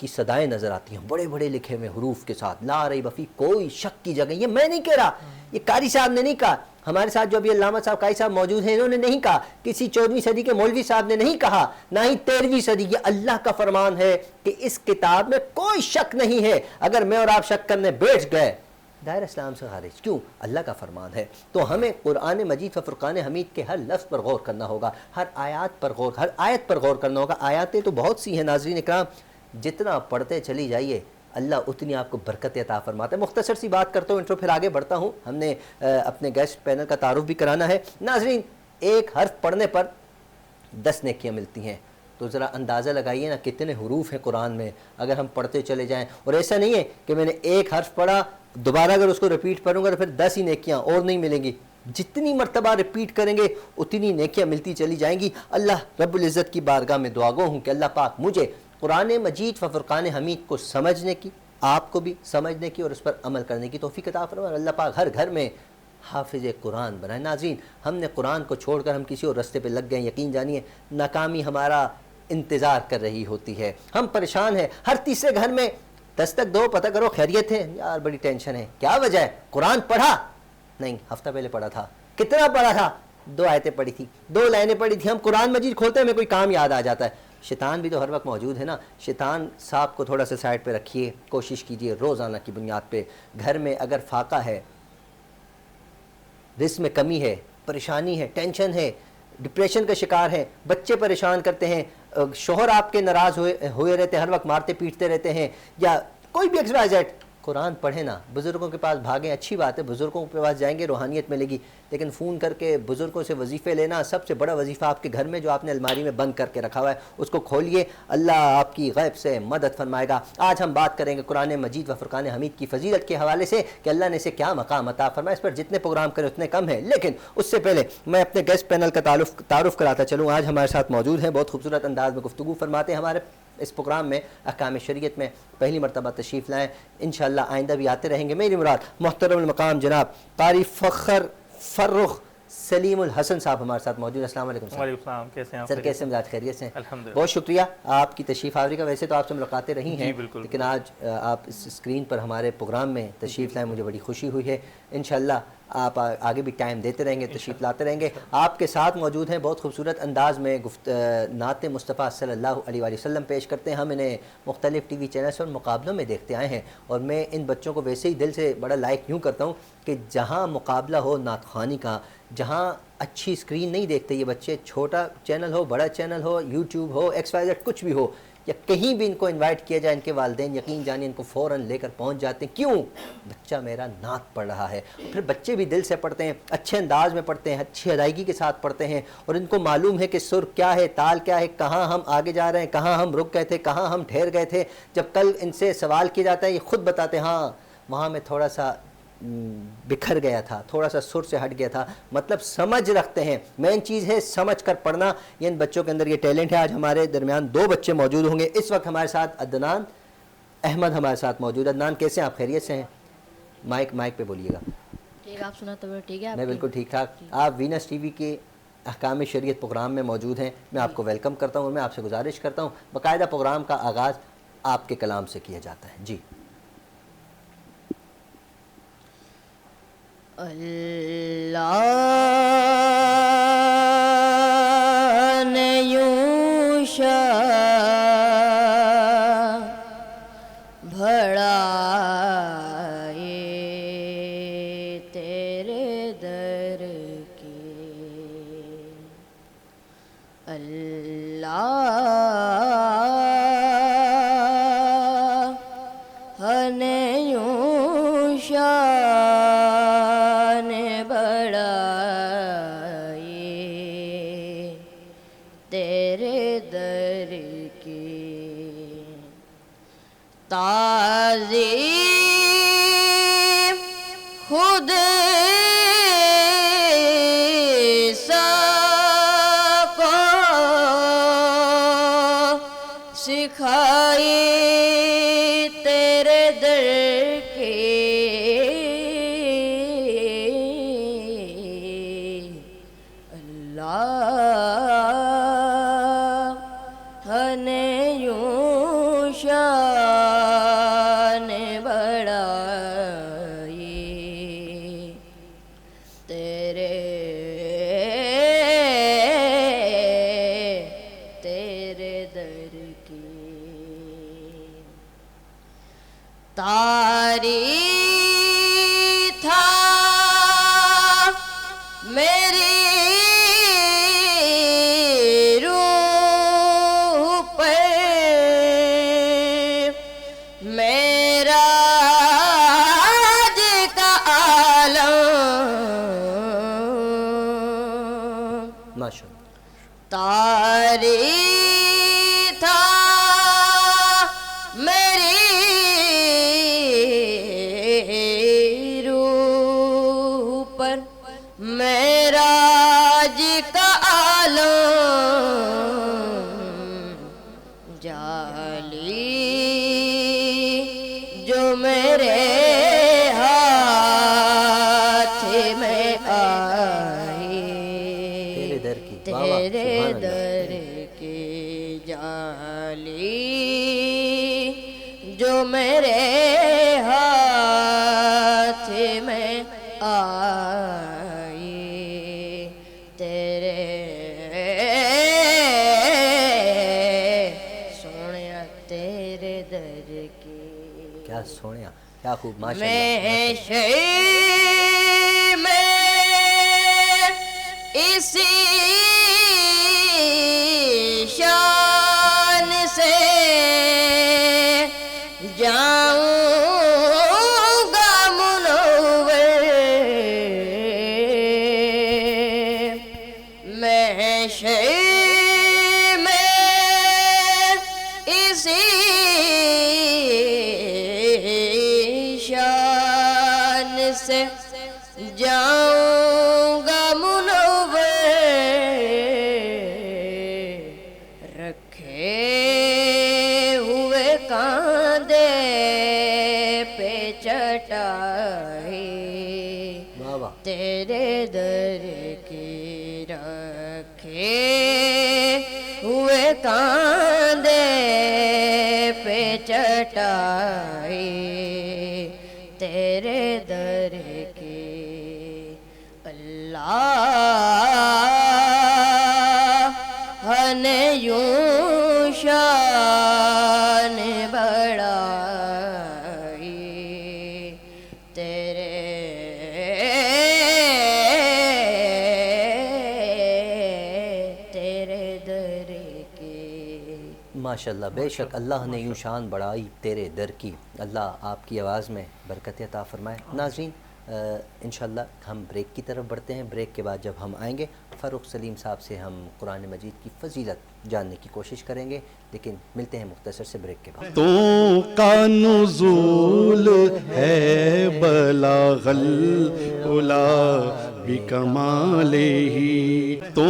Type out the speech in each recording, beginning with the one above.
کی صدائیں نظر آتی ہیں بڑے بڑے لکھے ہوئے حروف کے ساتھ، لا ریب فی، کوئی شک کی جگہ۔ یہ میں نہیں کہہ رہا، یہ قاری صاحب نے نہیں کہا، ہمارے ساتھ جو ابھی علامہ صاحب قاری صاحب موجود ہیں انہوں نے نہیں کہا، کسی 14ویں صدی کے مولوی صاحب نے نہیں کہا، نہ ہی 13ویں صدی، یہ اللہ کا فرمان ہے کہ اس کتاب میں کوئی شک نہیں ہے۔ اگر میں اور آپ شک کرنے بیٹھ گئے دائرہ اسلام سے خارج، کیوں؟ اللہ کا فرمان ہے۔ تو ہمیں قرآن مجید و فرقان حمید کے ہر لفظ پر غور کرنا ہوگا، ہر آیات پر غور، ہر آیت پر غور کرنا ہوگا۔ آیاتیں تو بہت سی ہیں ناظرین اکرام، جتنا پڑھتے چلی جائیے اللہ اتنی آپ کو برکت عطا فرماتا ہے۔ مختصر سی بات کرتا ہوں، انٹرو پھر آگے بڑھتا ہوں، ہم نے اپنے گیسٹ پینل کا تعارف بھی کرانا ہے۔ ناظرین، ایک حرف پڑھنے پر 10 نیکیاں ملتی ہیں، تو ذرا اندازہ لگائیے نا کتنے حروف ہیں قرآن میں اگر ہم پڑھتے چلے جائیں۔ اور ایسا نہیں ہے کہ میں نے ایک حرف پڑھا، دوبارہ اگر اس کو ریپیٹ کروں گا تو پھر 10 ہی نیکیاں اور نہیں ملیں گی، جتنی مرتبہ ریپیٹ کریں گے اتنی نیکیاں ملتی چلی جائیں گی۔ اللہ رب العزت کی بارگاہ میں دعا گو ہوں کہ اللہ پاک مجھے قرآن مجید و فرقان حمید کو سمجھنے کی، آپ کو بھی سمجھنے کی اور اس پر عمل کرنے کی توفیق عطا فرمائے۔ اللہ پاک ہر گھر میں حافظ قرآن بنائے۔ ناظرین، ہم نے قرآن کو چھوڑ کر ہم کسی اور رستے پہ لگ گئے، یقین جانیے ناکامی ہمارا انتظار کر رہی ہوتی ہے، ہم پریشان ہیں۔ ہر تیسرے گھر میں دستک دو، پتہ کرو خیریت ہے، یار بڑی ٹینشن ہے، کیا وجہ ہے؟ قرآن پڑھا؟ نہیں، ہفتہ پہلے پڑھا تھا۔ کتنا پڑھا تھا؟ 2 آیتیں پڑھی تھی، 2 لائنیں پڑھی تھی۔ ہم قرآن مجید کھولتے ہیں ہمیں کوئی کام یاد آ جاتا ہے۔ شیطان بھی تو ہر وقت موجود ہے نا، شیطان صاحب کو تھوڑا سا سائڈ پہ رکھیے، کوشش کیجئے روزانہ کی بنیاد پہ گھر میں اگر فاقہ ہے، رزق میں کمی ہے، پریشانی ہے، ٹینشن ہے، ڈپریشن کا شکار ہے، بچے پریشان کرتے ہیں، شوہر آپ کے ناراض ہوئے رہتے ہیں، ہر وقت مارتے پیٹتے رہتے ہیں، یا کوئی بھی ایکس وائی زیڈ، قرآن پڑھیں نا، بزرگوں کے پاس بھاگیں، اچھی بات ہے، بزرگوں کے پاس جائیں گے روحانیت ملے گی، لیکن فون کر کے بزرگوں سے وظیفے لینا، سب سے بڑا وظیفہ آپ کے گھر میں جو آپ نے الماری میں بند کر کے رکھا ہوا ہے اس کو کھولیے، اللہ آپ کی غیب سے مدد فرمائے گا۔ آج ہم بات کریں گے قرآن مجید و فرقان حمید کی فضیلت کے حوالے سے کہ اللہ نے اسے کیا مقام عطا فرمایا، اس پر جتنے پروگرام کریں اتنے کم ہیں، لیکن اس سے پہلے میں اپنے گیسٹ پینل کا تعارف کراتا چلوں۔ آج ہمارے ساتھ موجود ہیں، بہت خوبصورت انداز میں گفتگو فرماتے ہیں، ہمارے اس پروگرام میں احکام شریعت میں پہلی مرتبہ تشریف لائیں، انشاءاللہ آئندہ بھی آتے رہیں گے۔ میری مراد محترم المقام جناب قاری فخر فرخ سلیم الحسن صاحب ہمارے ساتھ موجود ہیں۔ السلام علیکم سر۔ وعلیکم السلام، کیسے ہیں آپ؟ سر کیسے مزاج خیریت سے ہیں؟ الحمدللہ، بہت شکریہ آپ کی تشریف آوری کا۔ ویسے تو آپ سے ملاقاتیں رہی ہیں، جی بالکل، لیکن آج آپ اس اسکرین پر ہمارے پروگرام میں تشریف لائیں، مجھے بڑی خوشی ہوئی ہے۔ انشاءاللہ آپ آگے بھی ٹائم دیتے رہیں گے، تشریف لاتے رہیں گے۔ آپ کے ساتھ موجود ہیں، بہت خوبصورت انداز میں نعت مصطفیٰ صلی اللہ علیہ وآلہ وسلم پیش کرتے ہیں۔ ہم انہیں مختلف ٹی وی چینلز اور مقابلوں میں دیکھتے آئے ہیں، اور میں ان بچوں کو ویسے ہی دل سے بڑا لائک یوں کرتا ہوں کہ جہاں مقابلہ ہو نعت خوانی کا، جہاں اچھی اسکرین نہیں دیکھتے یہ بچے، چھوٹا چینل ہو، بڑا چینل ہو، یوٹیوب ہو، ایکس وائی زیڈ کچھ بھی ہو، یا کہیں بھی ان کو انوائٹ کیا جائے، ان کے والدین یقین جانیں ان کو فوراً لے کر پہنچ جاتے ہیں۔ کیوں؟ بچہ میرا نعت پڑھ رہا ہے۔ پھر بچے بھی دل سے پڑھتے ہیں، اچھے انداز میں پڑھتے ہیں، اچھی ادائیگی کے ساتھ پڑھتے ہیں، اور ان کو معلوم ہے کہ سر کیا ہے، تال کیا ہے، کہاں ہم آگے جا رہے ہیں، کہاں ہم رک گئے تھے، کہاں ہم ٹھہر گئے تھے۔ جب کل ان سے سوال کیا جاتا ہے یہ خود بتاتے ہیں، ہاں وہاں میں تھوڑا سا بکھر گیا تھا، تھوڑا سا سر سے ہٹ گیا تھا، مطلب سمجھ رکھتے ہیں۔ مین چیز ہے سمجھ کر پڑھنا، یہ ان بچوں کے اندر یہ ٹیلنٹ ہے۔ آج ہمارے درمیان 2 بچے موجود ہوں گے۔ اس وقت ہمارے ساتھ عدنان احمد ہمارے ساتھ موجود ہے۔ عدنان کیسے ہیں آپ؟ خیریت سے ہیں؟ مائک پہ بولیے گا۔ ٹھیک، آپ سنا تو ٹھیک ہے؟ میں بالکل ٹھیک ٹھاک۔ آپ وینس ٹی وی کے احکام شریعت پروگرام میں موجود ہیں، میں آپ کو ویلکم کرتا ہوں، اور میں آپ سے گزارش کرتا ہوں باقاعدہ پروگرام کا آغاز آپ کے کلام سے کیا جاتا ہے۔ جی۔ اللہ نے یوں شان بڑھائے تیرے در کی، اللہ نے یوں شان بڑھائے تیرے در کی، تعظیم خود سب کو سکھائی تیرے در کی، اللہ نے یوں شان طاری تھا میری روح پر معراج کا عالم ماشاء اللہ. طاری تھا میری روح پر معراج کا عالم جالی جو میرے ہاتھ میں آئی تیرے در کی. واہ واہ. تیرے سبحان اللہ. در کی جالی جو میرے ہاتھ میں آئی تیرے سونیا تیرے در کی. کیا سونیا، کیا خوب. ماشاء میں اللہ. شئی میں اسی شان سے جاؤں گا منور میں شئی میں اسی شان سے جاؤں گا منور رکھے ہوئے کاندھے پہ چٹائی واہ واہ. تیرے در کی رکھے ہوئے کاندھے پہ چٹائی تیرے در کی اللہ نے یوں شان بڑھائی تیرے در کی. ماشاء اللہ. بے شک اللہ نے یوں شان بڑھائی تیرے در کی. اللہ آپ کی آواز میں برکت عطا فرمائے. ناظرین انشاءاللہ ہم بریک کی طرف بڑھتے ہیں. بریک کے بعد جب ہم آئیں گے فاروق سلیم صاحب سے ہم قرآن مجید کی فضیلت جاننے کی کوشش کریں گے، لیکن ملتے ہیں مختصر سے بریک کے بعد. تو کا نزول ہے بلاغ العلا بکمالہ، تو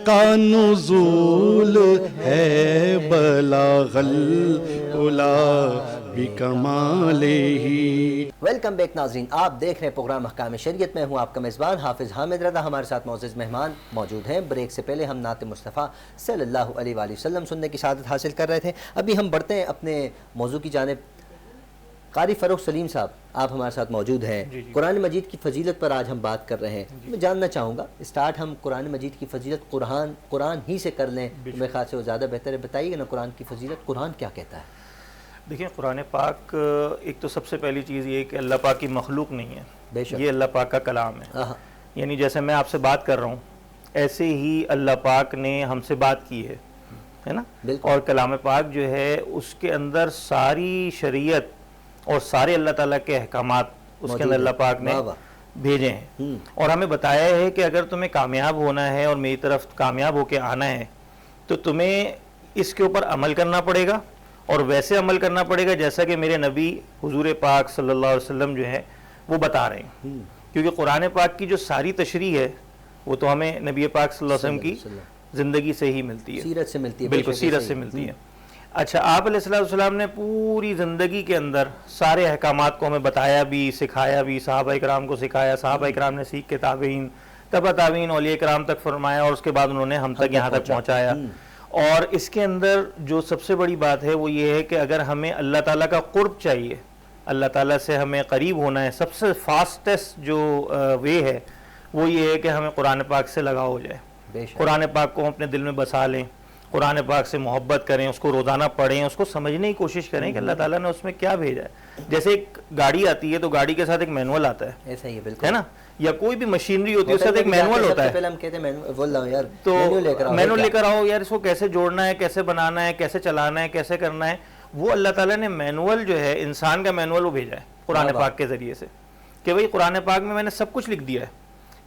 کا نزول ہے بلاغ العلا بکمالہ. ویلکم بیک ناظرین، آپ دیکھ رہے ہیں پروگرام احکام شریعت. میں ہوں آپ کا میزبان حافظ حامد رضا. ہمارے ساتھ معزز مہمان موجود ہیں. بریک سے پہلے ہم نعت مصطفیٰ صلی اللہ علیہ وآلہ وسلم سننے کی سعادت حاصل کر رہے تھے. ابھی ہم بڑھتے ہیں اپنے موضوع کی جانب. قاری فاروق سلیم صاحب آپ ہمارے ساتھ موجود ہیں. قرآن مجید کی فضیلت پر آج ہم بات کر رہے ہیں. میں جاننا چاہوں گا اسٹارٹ ہم قرآن مجید کی فضیلت قرآن ہی سے کر لیں. میرے خیال سے وہ زیادہ بہتر ہے. بتائیے نا قرآن کی فضیلت قرآن کیا کہتا ہے؟ دیکھیں قرآن پاک ایک تو سب سے پہلی چیز یہ کہ اللہ پاک کی مخلوق نہیں ہے، بے شک. یہ اللہ پاک کا کلام ہے. یعنی جیسے میں آپ سے بات کر رہا ہوں ایسے ہی اللہ پاک نے ہم سے بات کی ہے نا. اور کلام پاک جو ہے اس کے اندر ساری شریعت اور سارے اللہ تعالیٰ کے احکامات اس کے اندر اللہ پاک نے بھیجے ہیں. اور ہمیں بتایا ہے کہ اگر تمہیں کامیاب ہونا ہے اور میری طرف کامیاب ہو کے آنا ہے تو تمہیں اس کے اوپر عمل کرنا پڑے گا، اور ویسے عمل کرنا پڑے گا جیسا کہ میرے نبی حضور پاک صلی اللہ علیہ وسلم جو ہے وہ بتا رہے ہیں. کیونکہ قرآن پاک کی جو ساری تشریح ہے وہ تو ہمیں نبی پاک صلی اللہ علیہ وسلم کی زندگی سے ہی ملتی ہے، سیرت سے ملتی ہے. بالکل سیرت سے ملتی ہے. اچھا آپ علیہ السلام نے پوری زندگی کے اندر سارے احکامات کو ہمیں بتایا بھی، سکھایا بھی، صحابہ کرام کو سکھایا، صحابہ کرام نے سیکھ کے تابعین، تبع تابعین، اولیاء کرام تک فرمایا، اور اس کے بعد انہوں نے ہم تک یہاں تک پہنچایا. اور اس کے اندر جو سب سے بڑی بات ہے وہ یہ ہے کہ اگر ہمیں اللہ تعالیٰ کا قرب چاہیے، اللہ تعالیٰ سے ہمیں قریب ہونا ہے، سب سے فاسٹسٹ جو وے ہے وہ یہ ہے کہ ہمیں قرآن پاک سے لگاؤ ہو جائے. قرآن پاک کو اپنے دل میں بسا لیں قرآن پاک سے محبت کریں, اس کو روزانہ پڑھیں, اس کو سمجھنے کی کوشش کریں کہ اللہ تعالیٰ نے اس میں کیا بھیجا ہے. جیسے ایک گاڑی آتی ہے تو گاڑی کے ساتھ ایک مینول آتا ہے, ایسا ہی ہے بالکل, ہے نا, یا کوئی بھی مشینری ہوتی ہے اس کے ساتھ ایک مینول ہوتا ہے. پہلے ہم کہتے ہیں بول رہا ہوں یار تو مینول لے کر آؤ یار, اس کو کیسے جوڑنا ہے, کیسے بنانا ہے, کیسے چلانا ہے, کیسے کرنا ہے. وہ اللہ تعالیٰ نے مینول جو ہے انسان کا مینول وہ بھیجا ہے قرآن پاک کے ذریعے سے, کہ بھئی قرآن پاک میں نے سب کچھ لکھ دیا ہے.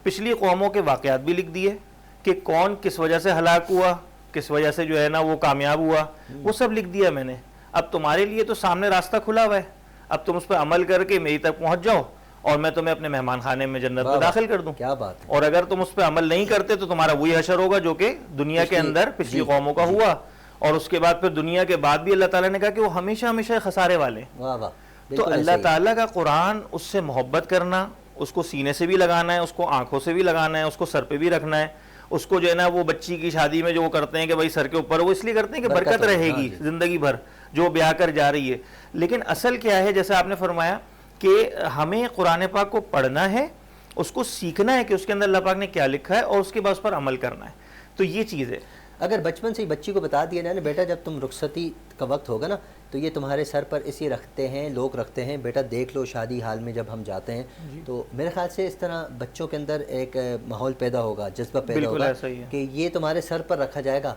پچھلی قوموں کے واقعات بھی لکھ دیے کہ کون کس وجہ سے ہلاک ہوا, کس وجہ سے جو ہے نا وہ کامیاب ہوا, وہ سب لکھ دیا میں نے. اب تمہارے لیے تو سامنے راستہ کھلا ہوا ہے, اب تم اس پہ عمل کر کے میری تک پہنچ جاؤ اور میں تمہیں اپنے مہمان خانے میں جنت میں داخل کر دوں. کیا بات ہے. اور اگر تم اس پہ عمل نہیں کرتے تو تمہارا وہی حشر ہوگا جو کہ دنیا کے اندر پچھلی قوموں کا ہوا, اور اس کے بعد پھر دنیا کے بعد بھی اللہ تعالیٰ نے کہا کہ وہ ہمیشہ ہمیشہ خسارے والے. واہ واہ. تو اللہ تعالیٰ کا قرآن, اس سے محبت کرنا, اس کو سینے سے بھی لگانا ہے, اس کو آنکھوں سے بھی لگانا ہے, اس کو سر پہ بھی رکھنا ہے. اس کو جو ہے نا وہ بچی کی شادی میں جو وہ کرتے ہیں کہ بھائی سر کے اوپر, وہ اس لیے کرتے ہیں کہ برکت رہے گی زندگی بھر جو بیاہ کر جا رہی ہے. لیکن اصل کیا ہے, جیسے آپ نے فرمایا کہ ہمیں قرآن پاک کو پڑھنا ہے, اس کو سیکھنا ہے کہ اس کے اندر اللہ پاک نے کیا لکھا ہے, اور اس کے بعد اس پر عمل کرنا ہے. تو یہ چیز ہے. اگر بچپن سے ہی بچی کو بتا دیا جائے نا, بیٹا جب تم رخصتی کا وقت ہوگا نا تو یہ تمہارے سر پر اس لیے رکھتے ہیں, لوگ رکھتے ہیں, بیٹا دیکھ لو شادی حال میں جب ہم جاتے ہیں, تو میرے خیال سے اس طرح بچوں کے اندر ایک ماحول پیدا ہوگا, جذبہ پیدا ہوگا کہ یہ تمہارے سر پر رکھا جائے گا.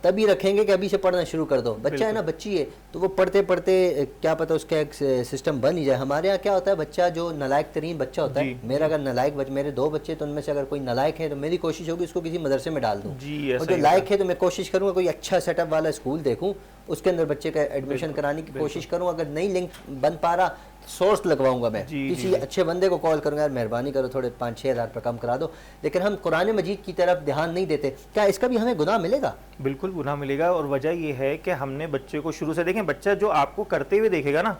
تبھی رکھیں گے کہ ابھی سے پڑھنا شروع کر دو. بچہ ہے نا, بچی ہے, تو وہ پڑھتے پڑھتے کیا پتہ اس کا ایک سسٹم بن ہی جائے. ہمارے یہاں کیا ہوتا ہے, بچہ جو نالائق ترین بچہ ہوتا ہے, میرا اگر نالائق میرے 2 بچے, تو ان میں سے اگر کوئی نالائق ہے تو میری کوشش ہوگی اس کو کسی مدرسے میں ڈال دوں, اور جو لائق ہے تو میں کوشش کروں گا کوئی اچھا سیٹ اپ والا اسکول دیکھوں, اس کے اندر بچے کا ایڈمیشن کرانے کی کوشش کروں. اگر نہیں لنک بن پا رہا, سورس لگواؤں گا میں, کسی اچھے بندے کو کال کروں گا, یار مہربانی کرو تھوڑے 5-6 ہزار پر کم کرا دو. لیکن ہم قرآن مجید کی طرف دھیان نہیں دیتے. کیا اس کا بھی ہمیں گناہ ملے گا؟ بالکل گناہ ملے گا. اور وجہ یہ ہے کہ ہم نے بچے کو شروع سے, دیکھیں بچہ جو آپ کو کرتے ہوئے دیکھے گا نا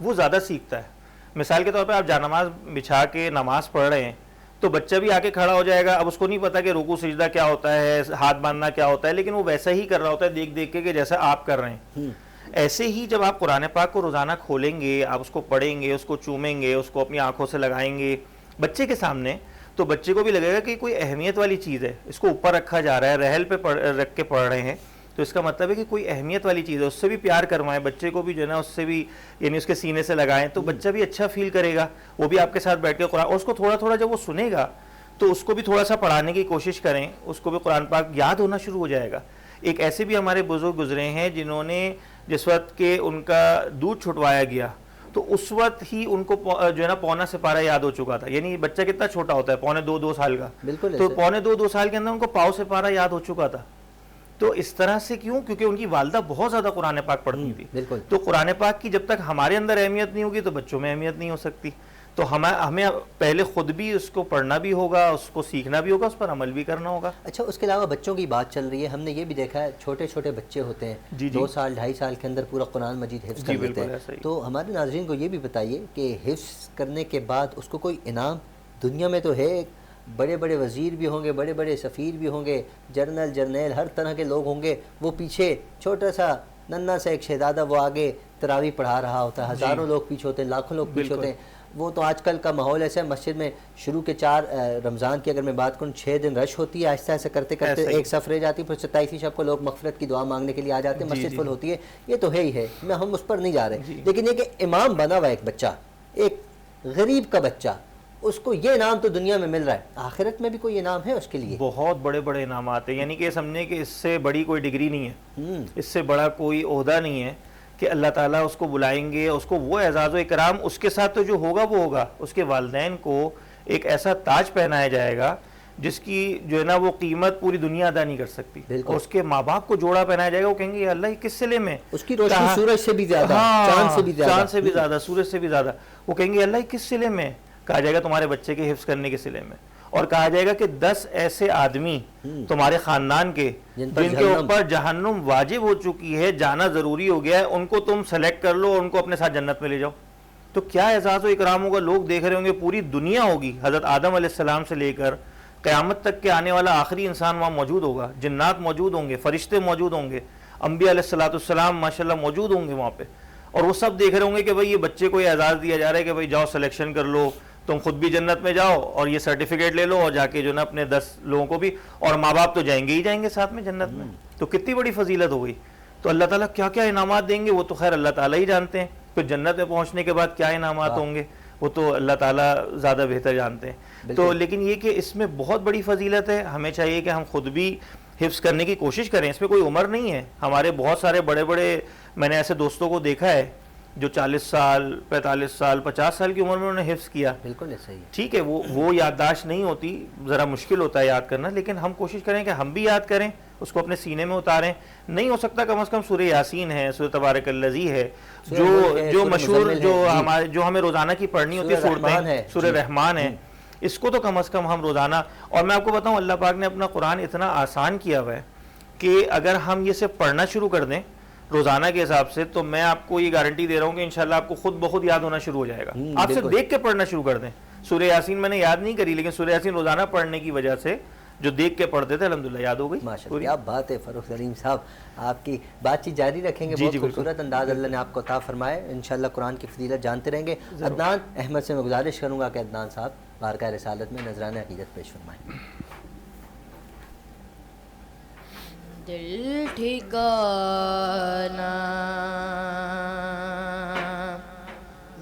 وہ زیادہ سیکھتا ہے. مثال کے طور پہ آپ جانماز بچھا کے نماز پڑھ رہے ہیں تو بچہ بھی آ کے کھڑا ہو جائے گا. اب اس کو نہیں پتا کہ رکوع سجدہ کیا ہوتا ہے, ہاتھ باندھنا کیا ہوتا ہے, لیکن وہ ویسا ہی کر رہا ہوتا ہے دیکھ دیکھ کے کہ جیسا آپ کر رہے ہیں. ایسے ہی جب آپ قرآن پاک کو روزانہ کھولیں گے, آپ اس کو پڑھیں گے, اس کو چومیں گے, اس کو اپنی آنکھوں سے لگائیں گے بچے کے سامنے, تو بچے کو بھی لگے گا کہ کوئی اہمیت والی چیز ہے, اس کو اوپر رکھا جا رہا ہے, رحل پہ رکھ کے پڑھ رہے ہیں, تو اس کا مطلب ہے کہ کوئی اہمیت والی چیز ہے. اس سے بھی پیار کروائیں بچے کو بھی, جو ہے نا اس سے بھی, یعنی اس کے سینے سے لگائیں, تو بچہ بھی اچھا فیل کرے گا. وہ بھی آپ کے ساتھ بیٹھ کے قرآن, اور اس کو تھوڑا تھوڑا جب وہ سنے گا تو اس کو بھی تھوڑا سا پڑھانے کی کوشش کریں, اس کو بھی قرآن پاک یاد ہونا شروع ہو جائے گا. ایک ایسے بھی ہمارے بزرگ گزرے ہیں جنہوں نے جس وقت کہ ان کا دودھ چھٹوایا گیا تو اس وقت ہی ان کو جو ہے نا پونا سپارہ یاد ہو چکا تھا. یعنی بچہ کتنا چھوٹا ہوتا ہے, 2.25 سال کا, تو 2.25 سال کے اندر ان کو پاؤ سپارہ یاد ہو چکا تھا. تو اس طرح سے کیوں؟ کیونکہ ان کی والدہ بہت زیادہ قرآن پاک پڑھتی تھی. تو قرآن پاک کی جب تک ہمارے اندر اہمیت نہیں ہوگی تو بچوں میں اہمیت نہیں ہو سکتی. تو ہمیں پہلے خود بھی اس کو پڑھنا بھی ہوگا, اس کو سیکھنا بھی ہوگا, اس پر عمل بھی کرنا ہوگا. اچھا, اس کے علاوہ بچوں کی بات چل رہی ہے, ہم نے یہ بھی دیکھا ہے چھوٹے چھوٹے بچے ہوتے ہیں, 2 سال 2.5 سال کے اندر پورا قرآن مجید حفظ کر لیتے ہیں. تو ہمارے ناظرین کو یہ بھی بتائیے کہ حفظ کرنے کے بعد اس کو کوئی انعام دنیا میں تو ہے, بڑے بڑے وزیر بھی ہوں گے, بڑے بڑے سفیر بھی ہوں گے, جرنیل ہر طرح کے لوگ ہوں گے, وہ پیچھے چھوٹا سا ننھا سا ایک شہزادہ وہ آگے تراویح پڑھا رہا ہوتا ہے, ہزاروں لوگ پیچھے ہوتے ہیں, لاکھوں لوگ پیچھے ہوتے ہیں. وہ تو آج کل کا ماحول ایسا ہے, مسجد میں شروع کے 4 رمضان کی اگر میں بات کروں 6 دن رش ہوتی ہے, آہستہ آہستہ کرتے کرتے ایک صف رہ جاتی ہے, پھر 27ویں شب کو لوگ مغفرت کی دعا مانگنے کے لیے آ جاتے ہیں, مسجد فل ہوتی ہے. یہ تو ہے ہی ہے, ہم اس پر نہیں جا رہے. لیکن یہ کہ امام بنا ہوا ایک بچہ, ایک غریب کا بچہ, اس کو یہ انعام تو دنیا میں مل رہا ہے, آخرت میں بھی کوئی انعام ہے اس کے لیے؟ بہت بڑے بڑے انعامات ہیں. یعنی کہ سمجھیں کہ اس سے بڑی کوئی ڈگری نہیں ہے, اس سے بڑا کوئی عہدہ نہیں ہے کہ اللہ تعالیٰ اس کو بلائیں گے, اس کو وہ اعزاز و اکرام, اس کے ساتھ تو جو ہوگا وہ ہوگا. اس کے والدین کو ایک ایسا تاج پہنایا جائے گا جس کی جو ہے نا وہ قیمت پوری دنیا ادا نہیں کر سکتی. اور اس کے ماں باپ کو جوڑا پہنایا جائے گا, وہ کہیں گے اللہ یہ کس صلے میں, اس کی روشنی سورج سے بھی زیادہ, چاند سے بھی زیادہ, سورج سے بھی زیادہ. وہ کہیں گے اللہ یہ کس صلے میں, کہا جائے گا تمہارے بچے کے حفظ کرنے کے صلے میں. اور کہا جائے گا کہ 10 ایسے آدمی تمہارے خاندان کے جن کے اوپر جہنم واجب ہو چکی ہے, جانا ضروری ہو گیا ہے, ان کو تم سلیکٹ کر لو اور ان کو اپنے ساتھ جنت میں لے جاؤ. تو کیا اعزاز و اکرام ہوگا, لوگ دیکھ رہے ہوں گے, پوری دنیا ہوگی, حضرت آدم علیہ السلام سے لے کر قیامت تک کے آنے والا آخری انسان وہاں موجود ہوگا, جنات موجود ہوں گے, فرشتے موجود ہوں گے, انبیاء علیہ السلام ماشاءاللہ موجود ہوں گے وہاں پہ, اور وہ سب دیکھ رہے ہوں گے کہ بھئی یہ بچے کو یہ اعزاز دیا جا رہا ہے کہ بھئی جاؤ سلیکشن کر لو, تم خود بھی جنت میں جاؤ اور یہ سرٹیفکیٹ لے لو اور جا کے جو نا اپنے 10 لوگوں کو بھی, اور ماں باپ تو جائیں گے ہی جائیں گے ساتھ میں جنت میں. تو کتنی بڑی فضیلت ہو گئی. تو اللہ تعالیٰ کیا کیا انعامات دیں گے وہ تو خیر اللہ تعالیٰ ہی جانتے ہیں. پھر جنت میں پہنچنے کے بعد کیا انعامات ہوں گے وہ تو اللہ تعالیٰ زیادہ بہتر جانتے ہیں. تو لیکن یہ کہ اس میں بہت بڑی فضیلت ہے. ہمیں چاہیے کہ ہم خود بھی حفظ کرنے کی کوشش کریں. اس میں کوئی عمر نہیں ہے. ہمارے بہت سارے بڑے بڑے میں نے ایسے دوستوں کو دیکھا ہے جو 40 سال 45 سال 50 سال کی عمر میں انہوں نے حفظ کیا. بالکل صحیح. ٹھیک ہے وہ یادداشت نہیں ہوتی, ذرا مشکل ہوتا ہے یاد کرنا, لیکن ہم کوشش کریں کہ ہم بھی یاد کریں, اس کو اپنے سینے میں اتاریں. نہیں ہو سکتا کم از کم سورہ یاسین ہے, سورہ تبارک الذی ہے, جو مشہور جو ہمیں روزانہ کی پڑھنی ہوتی ہے صورتیں, سورہ رحمان ہے, اس کو تو کم از کم ہم روزانہ. اور میں آپ کو بتاؤں اللہ پاک نے اپنا قرآن اتنا آسان کیا ہوا ہے کہ اگر ہم یہ صرف پڑھنا شروع کر دیں روزانہ کے حساب سے, تو میں آپ کو یہ گارنٹی دے رہا ہوں کہ انشاءاللہ آپ کو خود بخود یاد ہونا شروع ہو جائے گا. آپ صرف دیکھ کے پڑھنا شروع کر دیں. سورہ یاسین میں نے یاد نہیں کری, لیکن سورہ یاسین روزانہ پڑھنے کی وجہ سے جو دیکھ کے پڑھتے تھے الحمدللہ یاد ہو گئی. ماشاءاللہ کیا بات ہے فروخ سلیم صاحب, آپ کی بات چیت جاری رکھیں گے. بہت خوبصورت انداز اللہ نے آپ کو عطا فرمائے. انشاءاللہ قرآن کی فضیلت جانتے رہیں گے. عدنان احمد سے میں گزارش کروں گا کہ عدنان صاحب بارگاہ رسالت میں نذرانہ عقیدت پیش فرمائیں. دل ٹھکانا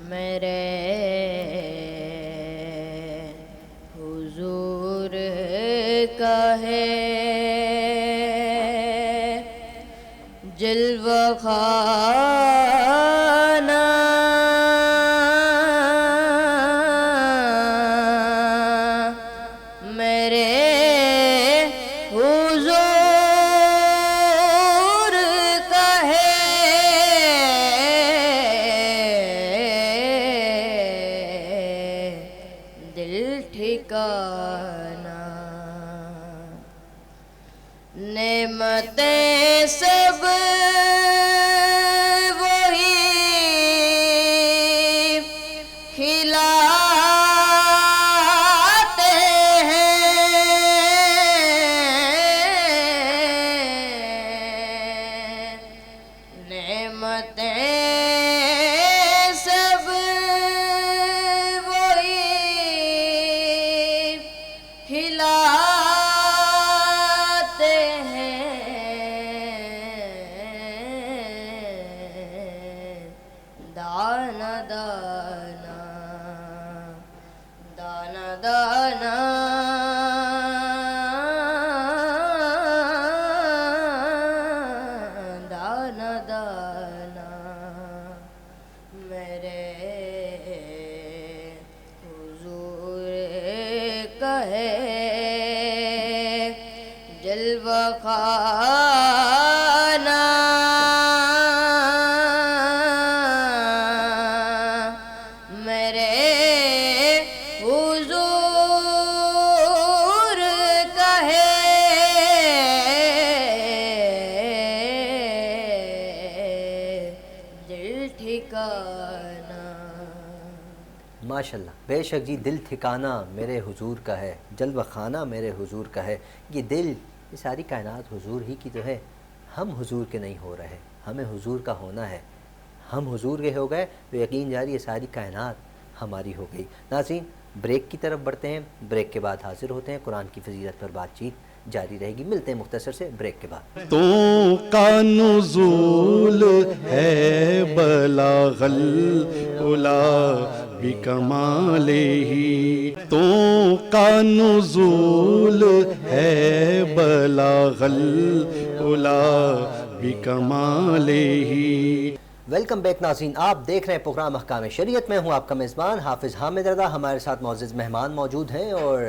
میرے حضور کا ہے, جلوہ خانہ میرے نعمتیں سب وہی کھلاتے ہیں, نعمتیں سب وہی کھلاتے ہیں, دانا دانا دانا دانا دانا دانا میرے حضور کا ہے, جلوہ خانہ میرے حضور کا ہے, دل ٹھکانا. ماشاءاللہ بے شک جی, دل ٹھکانہ میرے حضور کا ہے, جلوہ خانہ میرے حضور کا ہے. یہ دل, یہ ساری کائنات حضور ہی کی تو ہے. ہم حضور کے نہیں ہو رہے, ہمیں حضور کا ہونا ہے. ہم حضور کے ہو گئے تو یقین جاری یہ ساری کائنات ہماری ہو گئی. ناظرین بریک کی طرف بڑھتے ہیں, بریک کے بعد حاضر ہوتے ہیں. قرآن کی فضیلت پر بات چیت جاری رہے گی. ملتے ہیں مختصر سے بریک کے بعد. تو کا نزول ہے بلاغ العلا بکمالہ, تو کا نزول ہے بلاغ العلا بکمالہ. ویلکم بیک ناظرین, آپ دیکھ رہے ہیں پروگرام احکام شریعت. میں ہوں آپ کا میزبان حافظ حامد رضا. ہمارے ساتھ معزز مہمان موجود ہیں اور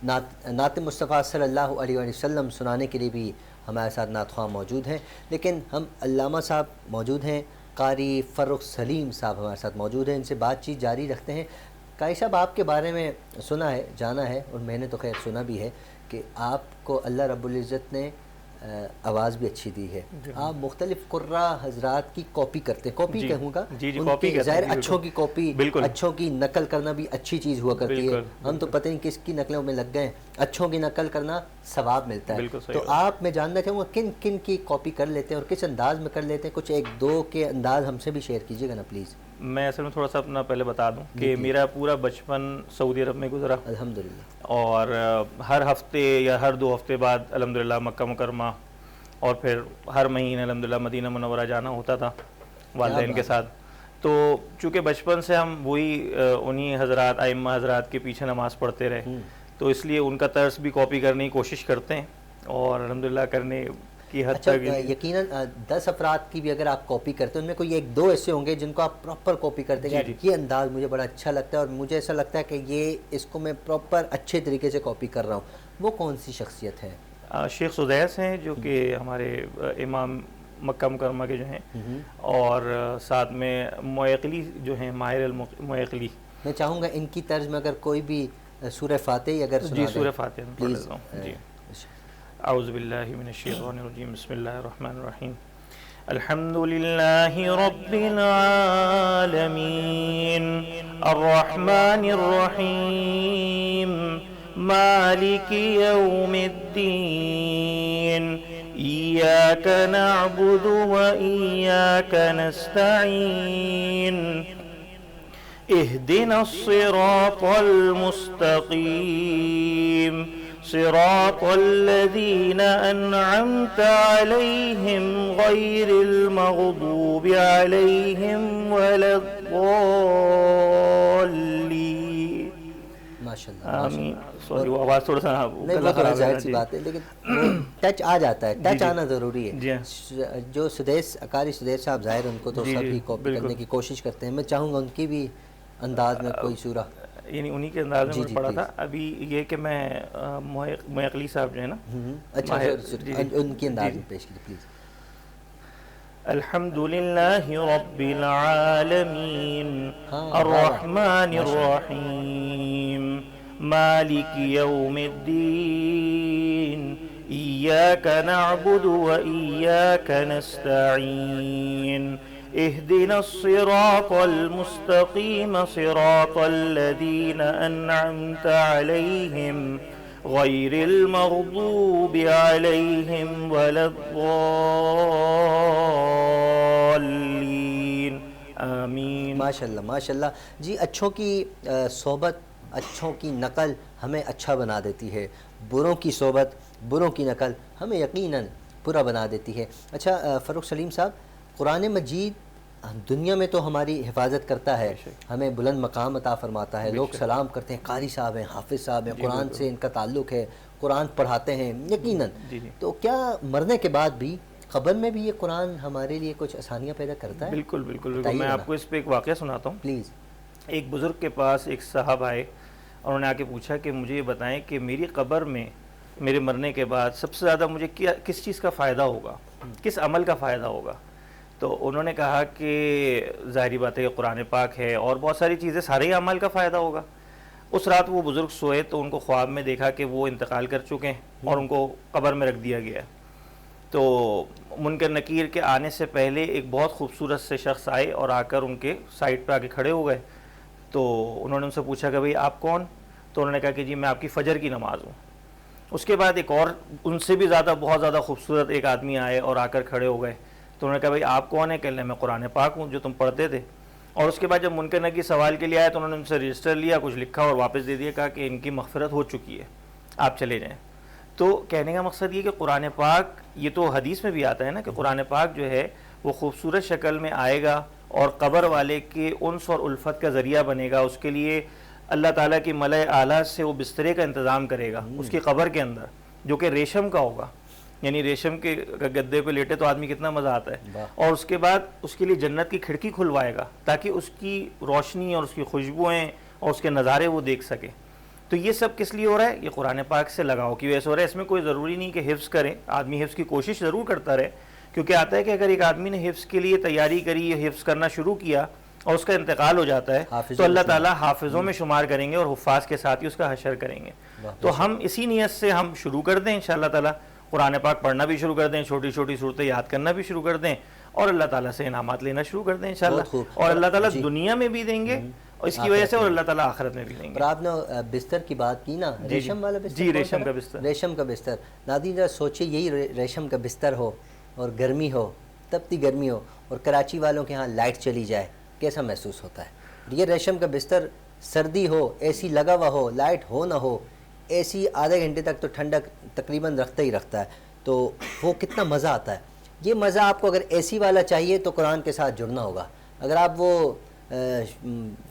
نعت مصطفیٰ صلی اللہ علیہ وسلم سنانے کے لیے بھی ہمارے ساتھ نعت خواہ موجود ہیں. لیکن ہم علامہ صاحب موجود ہیں, قاری فروخ سلیم صاحب ہمارے ساتھ موجود ہیں. ان سے بات چیت جاری رکھتے ہیں. قاری صاحب آپ کے بارے میں سنا ہے, جانا ہے, اور میں نے تو خیر سنا بھی ہے کہ آپ کو اللہ رب العزت نے آواز بھی اچھی دی ہے. آپ مختلف قراء حضرات کی کاپی کرتے ہیں, کاپی کہوں گا, جی کاپی کرتے ہیں, ظاہر اچھوں کی کاپی, اچھوں کی نقل کرنا بھی اچھی چیز ہوا کرتی ہے. ہم تو پتہ نہیں کس کی نقلوں میں لگ گئے ہیں, اچھوں کی نقل کرنا ثواب ملتا ہے. تو آپ میں جاننا چاہوں گا کن کن کی کاپی کر لیتے ہیں اور کس انداز میں کر لیتے ہیں, کچھ ایک دو کے انداز ہم سے بھی شیئر کیجیے گا نا پلیز. میں اصل میں تھوڑا سا اپنا پہلے بتا دوں کہ میرا پورا بچپن سعودی عرب میں گزرا الحمدللہ, اور ہر ہفتے یا ہر 2 ہفتے بعد الحمدللہ مکہ مکرمہ, اور پھر ہر مہینے الحمدللہ مدینہ منورہ جانا ہوتا تھا والدین کے ساتھ. تو چونکہ بچپن سے ہم وہی انہی حضرات ائمہ حضرات کے پیچھے نماز پڑھتے رہے, تو اس لیے ان کا طرز بھی کاپی کرنے کی کوشش کرتے ہیں, اور الحمدللہ کرنے کی حد تک. یقیناً 10 افراد کی بھی اگر آپ کاپی کرتے ہیں ان میں کوئی 1-2 ایسے ہوں گے جن کو آپ پراپر کاپی کرتے ہیں کہ یہ انداز مجھے بڑا اچھا لگتا ہے اور مجھے ایسا لگتا ہے کہ یہ اس کو میں پراپر اچھے طریقے سے کاپی کر رہا ہوں, وہ کون سی شخصیت ہے؟ شیخ سدیس ہیں جو کہ ہمارے امام مکہ مکرمہ کے جو ہیں, اور ساتھ میں معیقلی جو ہیں, ماہر المعیقلی. میں چاہوں گا ان کی طرز میں اگر کوئی بھی سورہ فاتح اگر سنا دیں. جی سورہ فاتح میں پڑھ لیتا ہوں. جی اعوذ باللہ من الشیطان الرجیم, بسم اللہ الرحمن الرحیم. الحمد للہ رب العالمین الرحمن الرحیم مالک یوم الدین ایاک نعبد و ایاک نستعین اہدنا الصراط المستقیم صراط الذین انعمت علیہم غیر المغضوب علیہم ولا الضالین. ماشاءاللہ, آمین. سوری وہ آواز تھوڑا سا ظاہر سی بات ہے, لیکن ٹچ آ جاتا ہے, ٹچ آنا ضروری ہے. جو سدیس اقاری سدیس صاحب ظاہر ان کو تو سبھی کاپی کرنے کی کوشش کرتے ہیں. میں چاہوں گا ان کی بھی انداز میں کوئی سورہ, یعنی انہی کے انداز میں پڑھا تھا. ابھی یہ کہ میں معیقلی صاحب جو ہے نا, اچھا ان کی انداز میں پیش کیجیے پلیز. الحمد للہ رب العالمین الرحمن الرحیم مالک یوم الدین ایاک نعبد و ایاک نستعین اهدنا الصراط المستقيم صراط الذين أنعمت عليهم غير المغضوب عليهم ولا الضالين آمین. ماشاءاللہ ماشاءاللہ. جی اچھوں کی صحبت, اچھوں کی نقل ہمیں اچھا بنا دیتی ہے, بروں کی صحبت, بروں کی نقل ہمیں یقیناً برا بنا دیتی ہے. اچھا فاروق سلیم صاحب, قرآن مجید دنیا میں تو ہماری حفاظت کرتا ہے, ہمیں بلند مقام عطا فرماتا ہے, لوگ سلام کرتے ہیں, قاری صاحب ہیں, حافظ صاحب ہیں, قرآن سے ان کا تعلق ہے, قرآن پڑھاتے ہیں یقیناً. تو کیا مرنے کے بعد بھی قبر میں بھی یہ قرآن ہمارے لیے کچھ آسانیاں پیدا کرتا ہے؟ بالکل بالکل. میں آپ کو اس پہ ایک واقعہ سناتا ہوں پلیز. ایک بزرگ کے پاس ایک صاحب آئے اور انہوں نے آ کے پوچھا کہ مجھے یہ بتائیں کہ میری قبر میں میرے مرنے کے بعد سب سے زیادہ مجھے کس چیز کا فائدہ ہوگا, کس عمل کا فائدہ ہوگا. تو انہوں نے کہا کہ ظاہری بات ہے کہ قرآن پاک ہے اور بہت ساری چیزیں, سارے ہی اعمال کا فائدہ ہوگا. اس رات وہ بزرگ سوئے تو ان کو خواب میں دیکھا کہ وہ انتقال کر چکے ہیں اور ان کو قبر میں رکھ دیا گیا. تو منکر نکیر کے آنے سے پہلے ایک بہت خوبصورت سے شخص آئے اور آ کر ان کے سائٹ پہ آ کے کھڑے ہو گئے. تو انہوں نے ان سے پوچھا کہ بھئی آپ کون؟ تو انہوں نے کہا کہ جی میں آپ کی فجر کی نماز ہوں. اس کے بعد ایک اور ان سے بھی زیادہ بہت زیادہ خوبصورت ایک آدمی آئے اور آ کر کھڑے ہو گئے. تو انہوں نے کہا بھئی آپ کون ہیں؟ کہنے میں قرآن پاک ہوں جو تم پڑھتے تھے. اور اس کے بعد جب منکر نکیر سوال کے لیے آئے تو انہوں نے ان سے رجسٹر لیا, کچھ لکھا اور واپس دے دیا, کہا کہ ان کی مغفرت ہو چکی ہے, آپ چلے جائیں. تو کہنے کا مقصد یہ کہ قرآن پاک, یہ تو حدیث میں بھی آتا ہے نا کہ قرآن پاک جو ہے وہ خوبصورت شکل میں آئے گا اور قبر والے کے انس اور الفت کا ذریعہ بنے گا. اس کے لیے اللہ تعالیٰ کی ملائے اعلیٰ سے وہ بسترے کا انتظام کرے گا اس کی قبر کے اندر, جو کہ ریشم کا ہوگا. یعنی ریشم کے گدے پہ لیٹے تو آدمی کتنا مزہ آتا ہے. اور اس کے بعد اس کے لیے جنت کی کھڑکی کھلوائے گا تاکہ اس کی روشنی اور اس کی خوشبوئیں اور اس کے نظارے وہ دیکھ سکے. تو یہ سب کس لیے ہو رہا ہے؟ یہ قرآن پاک سے لگاؤ کی وجہ سے ہو رہا ہے. اس میں کوئی ضروری نہیں کہ حفظ کریں, آدمی حفظ کی کوشش ضرور کرتا رہے, کیونکہ آتا ہے کہ اگر ایک آدمی نے حفظ کے لیے تیاری کری, حفظ کرنا شروع کیا اور اس کا انتقال ہو جاتا ہے تو اللہ تعالیٰ حافظوں میں شمار کریں گے اور حفاظ کے ساتھ ہی اس کا حشر کریں گے. تو ہم اسی نیت سے ہم شروع کر دیں انشاءاللہ تعالیٰ, قرآن پاک پڑھنا بھی شروع کر دیں, چھوٹی چھوٹی صورتیں یاد کرنا بھی شروع کر دیں, اور اللہ تعالیٰ سے انعامات لینا شروع کر دیں انشاءاللہ. اور اللہ تعالیٰ دنیا میں بھی دیں گے اور اس کی وجہ سے, اور اللہ تعالیٰ آخرت میں بھی دیں گے. اور آپ نے بستر کی بات کی نا, ریشم والا بستر. جی, ریشم کا بستر. ریشم کا بستر. ناظرین ذرا سوچیں, یہی ریشم کا بستر ہو اور گرمی ہو, تپتی گرمی ہو, اور کراچی والوں کے ہاں لائٹ چلی جائے, کیسا محسوس ہوتا ہے. یہ ریشم کا بستر, سردی ہو, اے سی لگا ہوا ہو, لائٹ ہو نہ ہو, اے سی آدھے گھنٹے تک تو ٹھنڈک تقریباً رکھتا ہی رکھتا ہے, تو وہ کتنا مزہ آتا ہے. یہ مزہ آپ کو اگر اے سی والا چاہیے تو قرآن کے ساتھ جڑنا ہوگا. اگر آپ وہ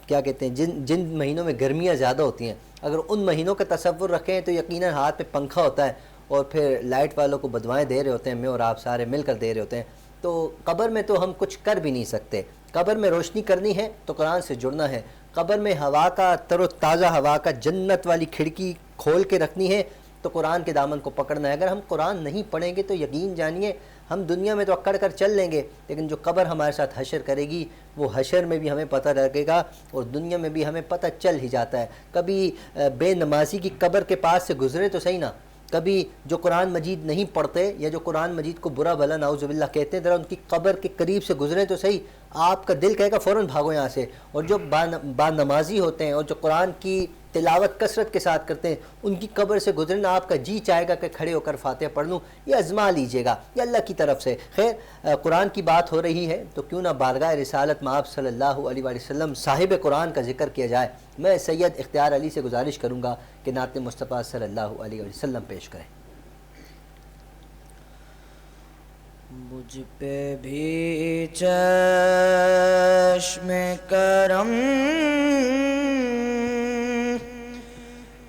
کیا کہتے ہیں, جن مہینوں میں گرمیاں زیادہ ہوتی ہیں, اگر ان مہینوں کا تصور رکھیں تو یقیناً ہاتھ میں پنکھا ہوتا ہے اور پھر لائٹ والوں کو بدوائیں دے رہے ہوتے ہیں, میں اور آپ سارے مل کر دے رہے ہوتے ہیں, تو قبر میں تو ہم کچھ کر بھی نہیں سکتے. قبر میں روشنی کرنی ہے تو قرآن سے جڑنا ہے. قبر میں ہوا کا, تر و تازہ ہوا کا, جنت والی کھڑکی کھول کے رکھنی ہے تو قرآن کے دامن کو پکڑنا ہے. اگر ہم قرآن نہیں پڑھیں گے تو یقین جانیے ہم دنیا میں تو اکڑ کر چل لیں گے, لیکن جو قبر ہمارے ساتھ حشر کرے گی وہ حشر میں بھی ہمیں پتہ لگے گا, اور دنیا میں بھی ہمیں پتہ چل ہی جاتا ہے. کبھی بے نمازی کی قبر کے پاس سے گزرے تو صحیح نا, کبھی جو قرآن مجید نہیں پڑھتے یا جو قرآن مجید کو برا بھلا نعوذ باللہ کہتے ہیں, ذرا ان کی قبر کے قریب سے گزریں تو صحیح, آپ کا دل کہے گا فوراً بھاگو یہاں سے. اور جو با نمازی ہوتے ہیں اور جو قرآن کی تلاوت کثرت کے ساتھ کرتے ہیں, ان کی قبر سے گزرنا آپ کا جی چاہے گا کہ کھڑے ہو کر فاتحہ پڑھ لوں. یہ آزما لیجئے گا, یہ اللہ کی طرف سے. خیر, قرآن کی بات ہو رہی ہے تو کیوں نہ بارگاہ رسالت میں آپ صلی اللہ علیہ وآلہ وسلم صاحب قرآن کا ذکر کیا جائے. میں سید اختیار علی سے گزارش کروں گا کہ نعت مصطفیٰ صلی اللہ علیہ وآلہ وسلم پیش کریں. مجھ پہ بھی چشم کرم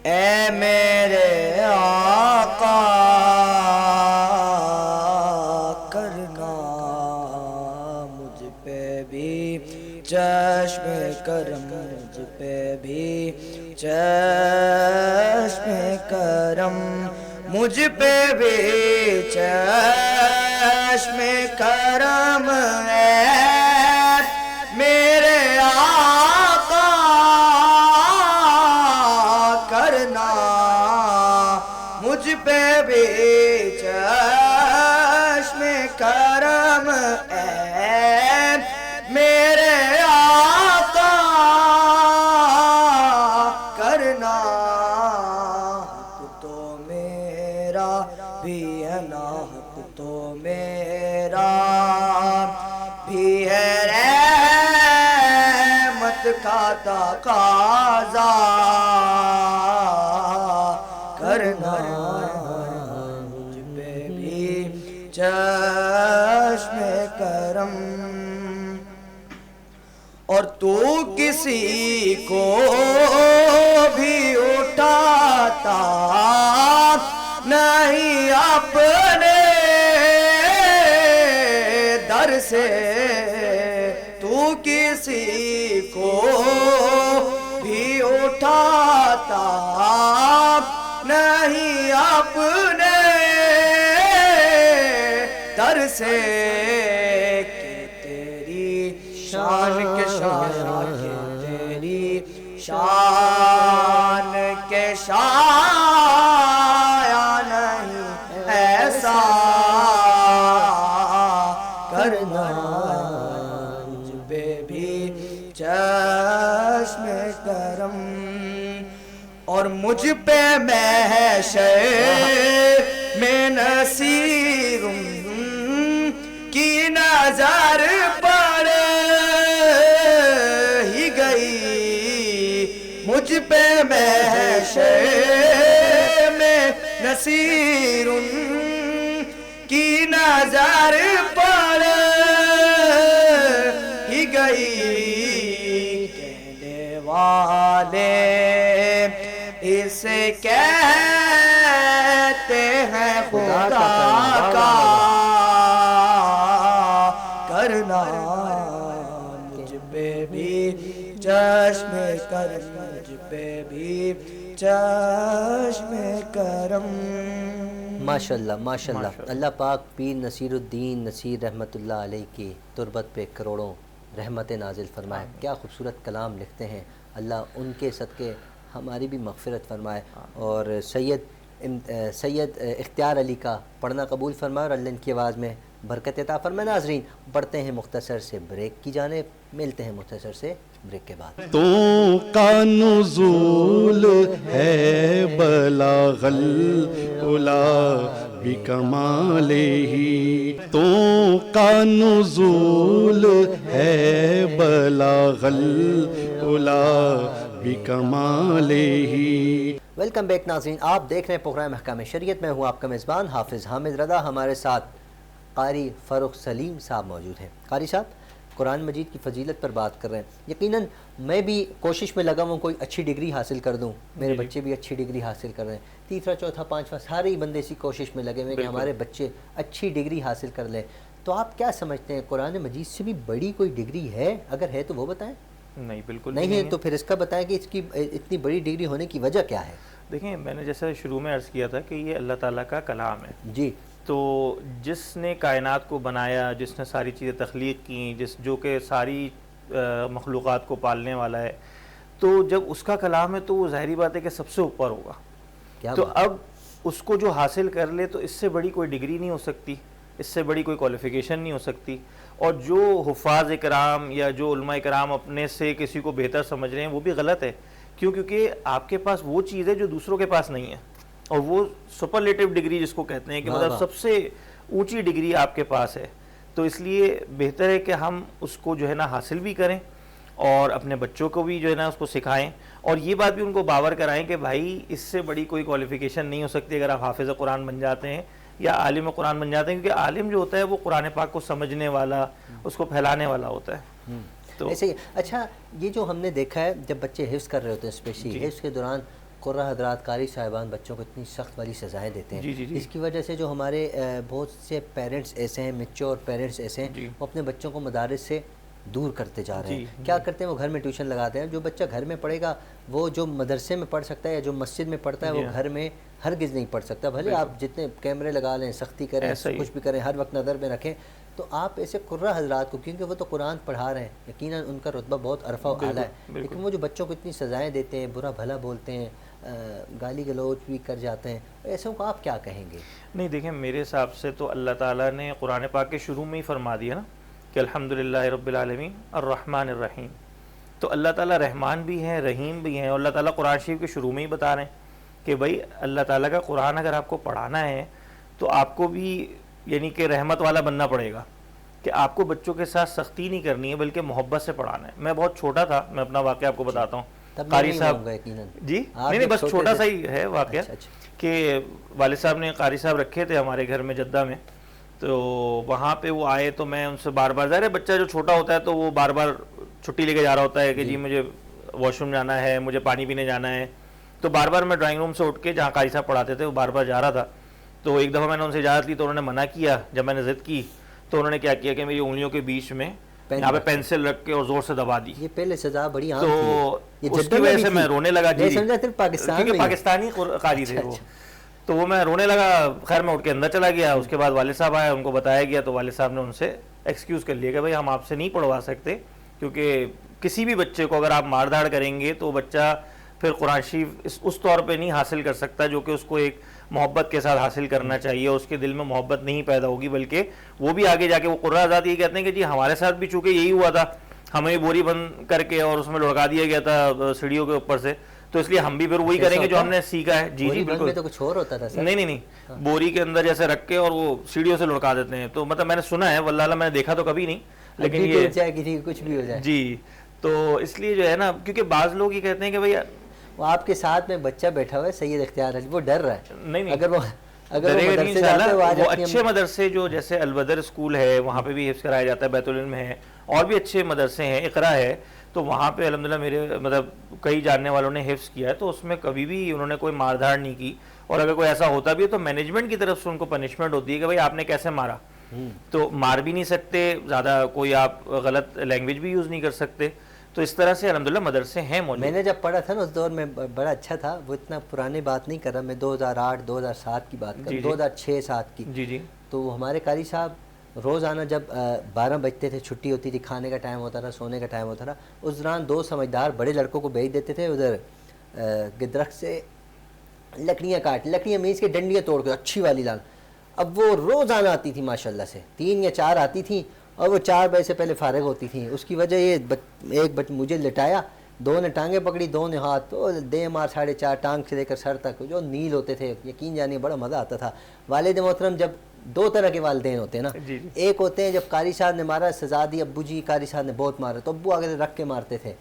اے میرے آقا کرنا, مجھ پہ بھی چشم کرم, مجھ پہ بھی چشم کرم, مجھ پہ بھی چشم کرم ہے میرے آقا کرنا, مجھ پہ بھی چشم کرم ہے میرے آقا کرنا. حق تو میرا بھی ہے نا, حق تو میرا بھی ہے, رحمت کا تقاضا کرنا, مجھ پہ بھی چشم کرم. اور تو کسی کو بھی اٹھاتا نہیں اپنے در سے, تو کسی کو بھی اٹھاتا نہیں اپنے در سے, کہ تیری شان کے شان, کہ تیری شان کے شان نہیں ایسا کرنا, مجھ پہ بھی چشم کرم. اور مجھ پہ محشر میں نصیر کی نظر پڑ ہی گئی, مجھ پہ محشر میں نصیر کی نظر پڑ ہی گئی. کہنے والے اسے کہتے ہیں خدا کا کرنا, مجھ پہ بھی چشم کرم, مجھ پہ بھی چشم کرم. ماشاءاللہ ماشاءاللہ. اللہ پاک پیر نصیر الدین نصیر رحمۃ اللہ علیہ کی تربت پہ کروڑوں رحمت نازل فرمائے. کیا خوبصورت کلام لکھتے ہیں, اللہ ان کے صدقے ہماری بھی مغفرت فرمائے. اور سید سید اختیار علی کا پڑھنا قبول فرمائے اور اللہ ان کی آواز میں برکت عطا فرمائے۔ ناظرین بڑھتے ہیں مختصر سے بریک کی جانب، ملتے ہیں مختصر سے بریک کے بعد۔ تو کا نزول ہے بلاغ العلا بکمالہ، تو کا نزول ہے بلاغ العلا بکمالہ۔ ویلکم بیک ناظرین، آپ دیکھ رہے ہیں پروگرام احکام شریعت، میں ہوں آپ کا میزبان حافظ حامد رضا۔ ہمارے ساتھ قاری فاروق سلیم صاحب موجود ہیں۔ قاری صاحب قرآن مجید کی فضیلت پر بات کر رہے ہیں، یقیناً میں بھی کوشش میں لگا ہوں کوئی اچھی ڈگری حاصل کر دوں، میرے بچے بھی اچھی ڈگری حاصل کر رہے ہیں، تیسرا چوتھا پانچواں سارے ہی بندے اسی کوشش میں لگے ہوئے کہ ہمارے بچے اچھی ڈگری حاصل کر لیں۔ تو آپ کیا سمجھتے ہیں قرآن مجید سے بھی بڑی کوئی ڈگری ہے؟ اگر ہے تو وہ بتائیں، نہیں بالکل نہیں ہے تو پھر اس کا بتائیں کہ اس کی اتنی بڑی ڈگری ہونے کی وجہ کیا ہے؟ دیکھیں میں نے جیسے شروع میں عرض کیا تھا کہ یہ اللہ تعالیٰ کا کلام ہے، جی، تو جس نے کائنات کو بنایا، جس نے ساری چیزیں تخلیق کیں، جو کہ ساری مخلوقات کو پالنے والا ہے، تو جب اس کا کلام ہے تو وہ ظاہری بات ہے کہ سب سے اوپر ہوگا۔ تو اب اس کو جو حاصل کر لے تو اس سے بڑی کوئی ڈگری نہیں ہو سکتی، اس سے بڑی کوئی کوالیفیکیشن نہیں ہو سکتی۔ اور جو حفاظ کرام یا جو علماء کرام اپنے سے کسی کو بہتر سمجھ رہے ہیں وہ بھی غلط ہے، کیونکہ آپ کے پاس وہ چیز ہے جو دوسروں کے پاس نہیں ہے، اور وہ سپرلیٹو ڈگری جس کو کہتے ہیں کہ مطلب سب سے اونچی ڈگری آپ کے پاس ہے۔ تو اس لیے بہتر ہے کہ ہم اس کو جو ہے نا حاصل بھی کریں اور اپنے بچوں کو بھی جو ہے نا اس کو سکھائیں، اور یہ بات بھی ان کو باور کرائیں کہ بھائی اس سے بڑی کوئی کوالیفیکیشن نہیں ہو سکتی اگر آپ حافظ قرآن بن جاتے ہیں یا عالم قرآن بن جاتے ہیں، کیونکہ عالم جو ہوتا ہے وہ قرآن پاک کو سمجھنے والا، اس کو پھیلانے والا ہوتا ہے۔ تو ایسے ہی اچھا، یہ جو ہم نے دیکھا ہے جب بچے حفظ کر رہے ہوتے ہیں، اسپیشلی حفظ کے دوران قرہ حضرات قاری صاحبان بچوں کو اتنی سخت والی سزائیں دیتے ہیں، اس کی وجہ سے جو ہمارے بہت سے پیرنٹس ایسے ہیں، میچور پیرنٹس ایسے ہیں، وہ اپنے بچوں کو مدارس سے دور کرتے جا رہے ہیں۔ کیا کرتے ہیں؟ وہ گھر میں ٹیوشن لگاتے ہیں۔ جو بچہ گھر میں پڑھے گا وہ جو مدرسے میں پڑھ سکتا ہے یا جو مسجد میں پڑھتا ہے وہ گھر میں ہرگز نہیں پڑھ سکتا، بھلے آپ جتنے کیمرے لگا لیں، سختی کریں، کچھ بھی کریں، ہر وقت نظر میں رکھیں۔ تو آپ ایسے قرہ حضرات کو، کیونکہ وہ تو قرآن پڑھا رہے ہیں، یقیناً ان کا رتبہ بہت عرفہ و اعلیٰ ہے، لیکن وہ جو بچوں کو اتنی سزائیں دیتے ہیں، برا بھلا بولتے ہیں، گالی گلوچ بھی کر جاتے ہیں، ایسوں کو آپ کیا کہیں گے؟ نہیں دیکھیں، میرے حساب سے تو اللہ تعالیٰ نے قرآن پاک کے شروع میں ہی فرما دیا نا کہ الحمدللہ رب العالمین الرحمن الرحیم، تو اللہ تعالیٰ رحمان بھی ہیں، رحیم بھی ہیں، اور اللہ تعالیٰ قرآن شریف کے شروع میں ہی بتا رہے ہیں کہ بھائی اللہ تعالیٰ کا قرآن اگر آپ کو پڑھانا ہے تو آپ کو بھی یعنی کہ رحمت والا بننا پڑے گا، کہ آپ کو بچوں کے ساتھ سختی نہیں کرنی ہے بلکہ محبت سے پڑھانا ہے۔ میں بہت چھوٹا تھا، میں اپنا واقعہ آپ کو بتاتا ہوں۔ قاری صاحب جی نہیں بس چھوٹا سا ہی ہے واقعہ، کہ والد صاحب نے قاری صاحب رکھے تھے ہمارے گھر میں جدہ میں، تو وہاں پہ وہ آئے تو میں ان سے بار بار، ظاہر ہے بچہ جو چھوٹا ہوتا ہے تو وہ بار بار چھٹی لے کے جا رہا ہوتا ہے کہ جی مجھے واش روم جانا ہے، مجھے پانی پینے جانا ہے، تو بار بار میں ڈرائنگ روم سے اٹھ کے جہاں قاری صاحب پڑھاتے تھے وہ بار بار جا رہا تھا۔ تو ایک دفعہ میں نے ان سے اجازت لی تو انہوں نے منع کیا، جب میں نے ضد کی تو انہوں نے کیا کیا کہ میری انگلیوں کے بیچ میں یہاں پہ پینسل رکھ کے اور زور سے دبا دی۔ یہ پہلے سزا بڑی عام تھی، تو اس کی وجہ سے میں رونے لگا، کیونکہ پاکستانی قاری تھے وہ، تو وہ میں رونے لگا۔ خیر میں اٹھ کے اندر چلا گیا، اس کے بعد والد صاحب آئے، ان کو بتایا گیا تو والد صاحب نے ان سے ایکسکیوز کر لیا کہ بھائی ہم آپ سے نہیں پڑھوا سکتے، کیونکہ کسی بھی بچے کو اگر آپ مار دھاڑ کریں گے تو بچہ پھر قرآن شریف اس طور پہ نہیں حاصل کر سکتا جو کہ اس کو ایک محبت کے ساتھ حاصل کرنا چاہیے، اس کے دل میں محبت نہیں پیدا ہوگی، بلکہ وہ بھی آگے جا کے وہ قرہ حضرات یہ کہتے ہیں کہ جی ہمارے ساتھ بھی چونکہ یہی ہوا تھا، ہمیں بوری بند کر کے اور اس میں لڑکا دیا گیا تھا سیڑھیوں کے اوپر سے، تو اس لیے ہم بھی پھر وہی کریں گے جو ہم نے سیکھا ہے۔ جی جی بالکل، تو کچھ اور ہوتا تھا سر؟ نہیں، بوری کے اندر جیسے رکھ کے اور وہ سیڑھیوں سے لڑکا دیتے ہیں، تو مطلب میں نے سنا ہے، واللہ میں نے دیکھا تو کبھی نہیں، لیکن یہ کچھ بھی ہو جائے جی، تو اس لیے جو ہے نا، کیونکہ بعض لوگ یہ کہتے ہیں کہ بھئی وہ آپ کے ساتھ میں بچہ بیٹھا ہوا ہے سید اختیار علی، وہ ڈر رہا ہے، نہیں اگر وہ مدرسے جاتے وہ اچھے مدرسے جو جیسے البدر اسکول ہے وہاں پہ بھی حفظ کرایا جاتا ہے، بیت العلم ہے، اور بھی اچھے مدرسے ہیں، اقرا ہے، تو وہاں پہ الحمدللہ میرے مطلب کئی جاننے والوں نے حفظ کیا ہے، تو اس میں کبھی بھی انہوں نے کوئی مار دھاڑ نہیں کی، اور اگر کوئی ایسا ہوتا بھی ہے تو مینجمنٹ کی طرف سے ان کو پنشمنٹ ہوتی ہے کہ بھائی آپ نے کیسے مارا، تو مار بھی نہیں سکتے، زیادہ کوئی آپ غلط لینگویج بھی یوز نہیں کر سکتے، تو اس طرح سے الحمدللہ مدرسے ہیں موجود۔ میں نے جب پڑھا تھا نا اس دور میں بڑا اچھا تھا، وہ اتنا پرانے بات نہیں کر رہا میں، 2008 2007 کی بات کر رہا، 2006-07 کی، جی جی، تو ہمارے قاری صاحب روزانہ جب 12 بجتے تھے، چھٹی ہوتی تھی، کھانے کا ٹائم ہوتا تھا، سونے کا ٹائم ہوتا تھا، اس دوران 2 سمجھدار بڑے لڑکوں کو بھیج دیتے تھے ادھر گدرخت سے لکڑیاں کاٹ، لکڑیاں میز کے ڈنڈیاں توڑ کے اچھی والی لانا. اب وہ روزانہ آتی تھی ماشاءاللہ سے، 3 یا 4 آتی تھیں اور وہ 4 بجے سے پہلے فارغ ہوتی تھیں. اس کی وجہ یہ ایک مجھے لٹایا، 2 نے ٹانگیں پکڑی، 2 نے ہاتھ، تو دے مار 4.5 ٹانگ سے لے کر سر تک جو نیل ہوتے تھے، یقین جانیے بڑا مزہ آتا تھا. والد محترم جب 2 طرح کے والدین ہوتے ہیں نا، ایک ہوتے ہیں جب قاری صاحب نے مارا سزا دی، ابو جی قاری صاحب نے بہت مارا تو ابو آگے رکھ کے مارتے تھے،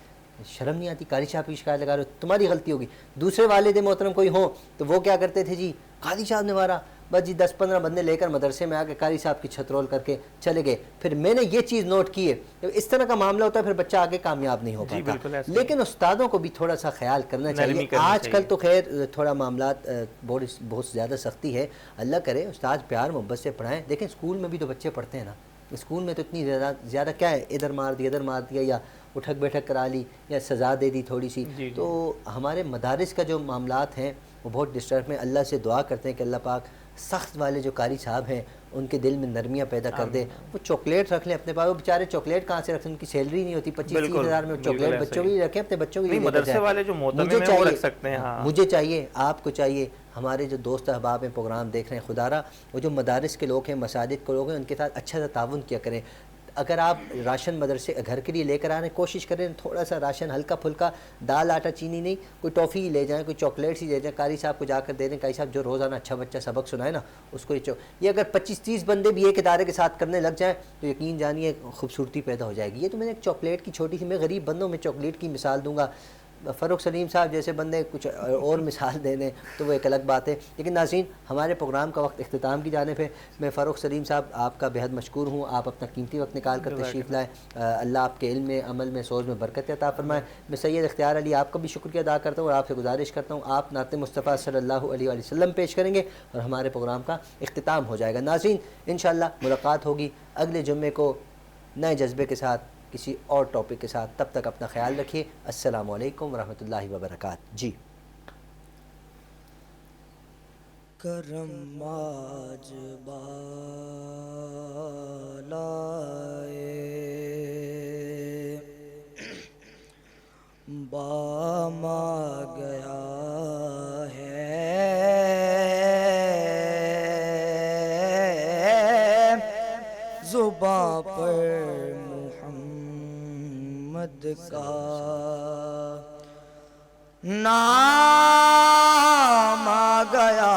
شرم نہیں آتی قاری صاحب کی شکایت لگا رہے ہو، تمہاری غلطی ہوگی. دوسرے والد محترم کوئی ہوں تو وہ کیا کرتے تھے جی، قاری صاحب نے مارا، بس جی 10-15 بندے لے کر مدرسے میں آ کے قاری صاحب کی چھت رول کر کے چلے گئے. پھر میں نے یہ چیز نوٹ کی ہے، جب اس طرح کا معاملہ ہوتا ہے پھر بچہ آگے کامیاب نہیں ہو پاتا. لیکن استادوں کو بھی تھوڑا سا خیال کرنا چاہیے. آج کل تو خیر تھوڑا معاملات بہت زیادہ سختی ہے، اللہ کرے استاد پیار محبت سے پڑھائیں. دیکھیں اسکول میں بھی تو بچے پڑھتے ہیں نا، اسکول میں تو اتنی زیادہ کیا ہے، ادھر مار دیا یا اٹھک بیٹھک کرا لی یا سزا دے دی تھوڑی سی. تو ہمارے مدارس کا جو معاملات ہیں وہ بہت ڈسٹرب ہیں. اللہ سے دعا کرتے ہیں کہ اللہ پاک سخت والے جو قاری صاحب ہیں ان کے دل میں نرمیاں پیدا کر دے. وہ چاکلیٹ رکھ لیں اپنے پاس، وہ بیچارے چاکلیٹ کہاں سے رکھیں، ان کی سیلری نہیں ہوتی، 25-30 ہزار میں چاکلیٹ بچوں کی رکھیں، اپنے بچوں کی. مدرسے والے جو محترم ہیں وہ رکھ سکتے ہیں. مجھے چاہیے، آپ کو چاہیے، ہمارے جو دوست احباب ہیں پروگرام دیکھ رہے ہیں، خدا را وہ جو مدارس کے لوگ ہیں، مساجد کے لوگ ہیں، ان کے ساتھ اچھا سا تعاون کیا کریں. اگر آپ راشن مدرسے گھر کے لیے لے کر آ رہے ہیں، کوشش کریں تھوڑا سا راشن ہلکا پھلکا، دال آٹا چینی نہیں، کوئی ٹافی ہی لے جائیں، کوئی چاکلیٹس ہی لے جائیں، قاری صاحب کو جا کر دے دیں. قاری صاحب جو روزانہ اچھا بچہ سبق سنائے نا اس کو یہ اگر 25-30 بندے بھی ایک ادارے کے ساتھ کرنے لگ جائیں تو یقین جانیے خوبصورتی پیدا ہو جائے گی. یہ تو میں نے ایک چاکلیٹ کی چھوٹی سی، میں غریب بندوں میں چاکلیٹ کی مثال دوں گا. فاروق سلیم صاحب جیسے بندے کچھ اور مثال دے دیں تو وہ ایک الگ بات ہے. لیکن ناظرین ہمارے پروگرام کا وقت اختتام کی جانب ہے. میں فاروق سلیم صاحب آپ کا بہت مشکور ہوں، آپ اپنا قیمتی وقت نکال کر تشریف لائے. اللہ آپ کے علم میں، عمل میں، سوچ میں برکت عطا فرمائے. میں سید اختیار علی آپ کا بھی شکریہ ادا کرتا ہوں اور آپ سے گزارش کرتا ہوں آپ نعت مصطفیٰ صلی اللہ علیہ وآلہ وسلم پیش کریں گے اور ہمارے پروگرام کا اختتام ہو جائے گا. ناظرین انشاءاللہ ملاقات ہوگی اگلے جمعے کو نئے جذبے کے ساتھ کسی اور ٹاپک کے ساتھ. تب تک اپنا خیال رکھیے. السلام علیکم ورحمۃ اللہ وبرکاتہ. جی کرم آج بالائے بام آ گیا ہے، زباں پر محمد کا نام آ گیا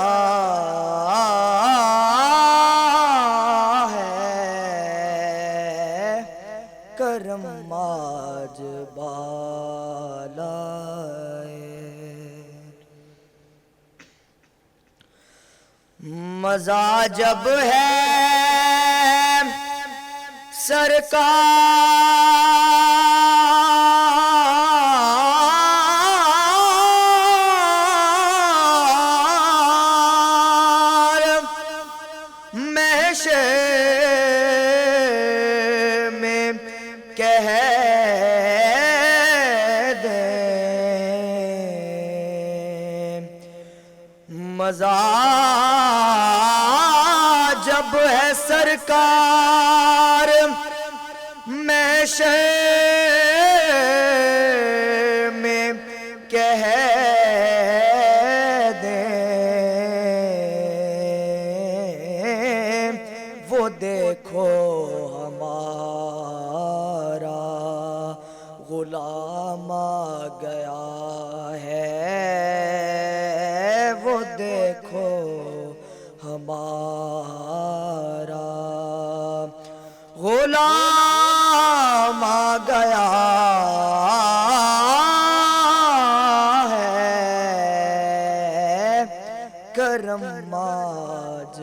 ہے، کرم آج بالائے. مزہ جب ہے سرکار محشر میں کہہ دیں، مزہ جب ہے سرکار محشر میں کہہ دیں، وہ دیکھو ہمارا غلام آ گیا ہے، وہ دیکھو ہمارا غلام آ گیا ہے، کرم آج